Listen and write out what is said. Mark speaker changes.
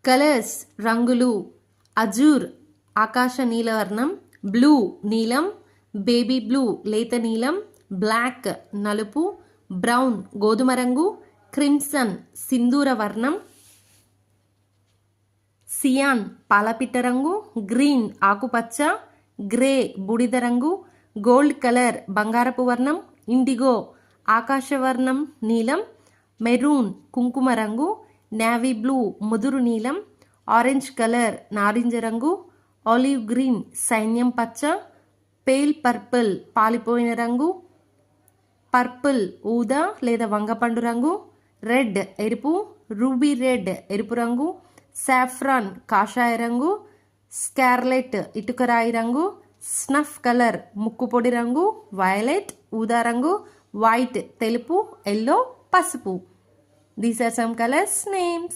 Speaker 1: Colours రంగులు Azure ఆకాశ నీలవర్ణం, blue నీలం, బేబీ బ్లూ లేత నీలం, బ్లాక్ నలుపు, బ్రౌన్ గోధుమ రంగు, క్రిమ్సన్ సింధూర వర్ణం, సియాన్ పాలపిట్ట రంగు, గ్రీన్ ఆకుపచ్చ, గ్రే బూడిద రంగు, గోల్డ్ కలర్ బంగారపు వర్ణం, ఇండిగో ఆకాశవర్ణం నీలం, మెరూన్ కుంకుమ రంగు, నేవీ బ్లూ ముదురు నీలం, ఆరెంజ్ కలర్ నారింజ రంగు, ఆలివ్ గ్రీన్ సైన్యం పచ్చ, పేల్ పర్పుల్ పాలిపోయిన రంగు, పర్పుల్ ఊదా లేదా వంగపండు రంగు, రెడ్ ఎరుపు, రూబీ రెడ్ ఎరుపు రంగు, సాఫ్రాన్ కాషాయ రంగు, స్కార్లెట్ ఇటుకరాయి రంగు, స్నఫ్ కలర్ ముక్కుపొడి రంగు, వయలెట్ ఊదా రంగు, వైట్ తెలుపు, ఎల్లో పసుపు. These are some colours names.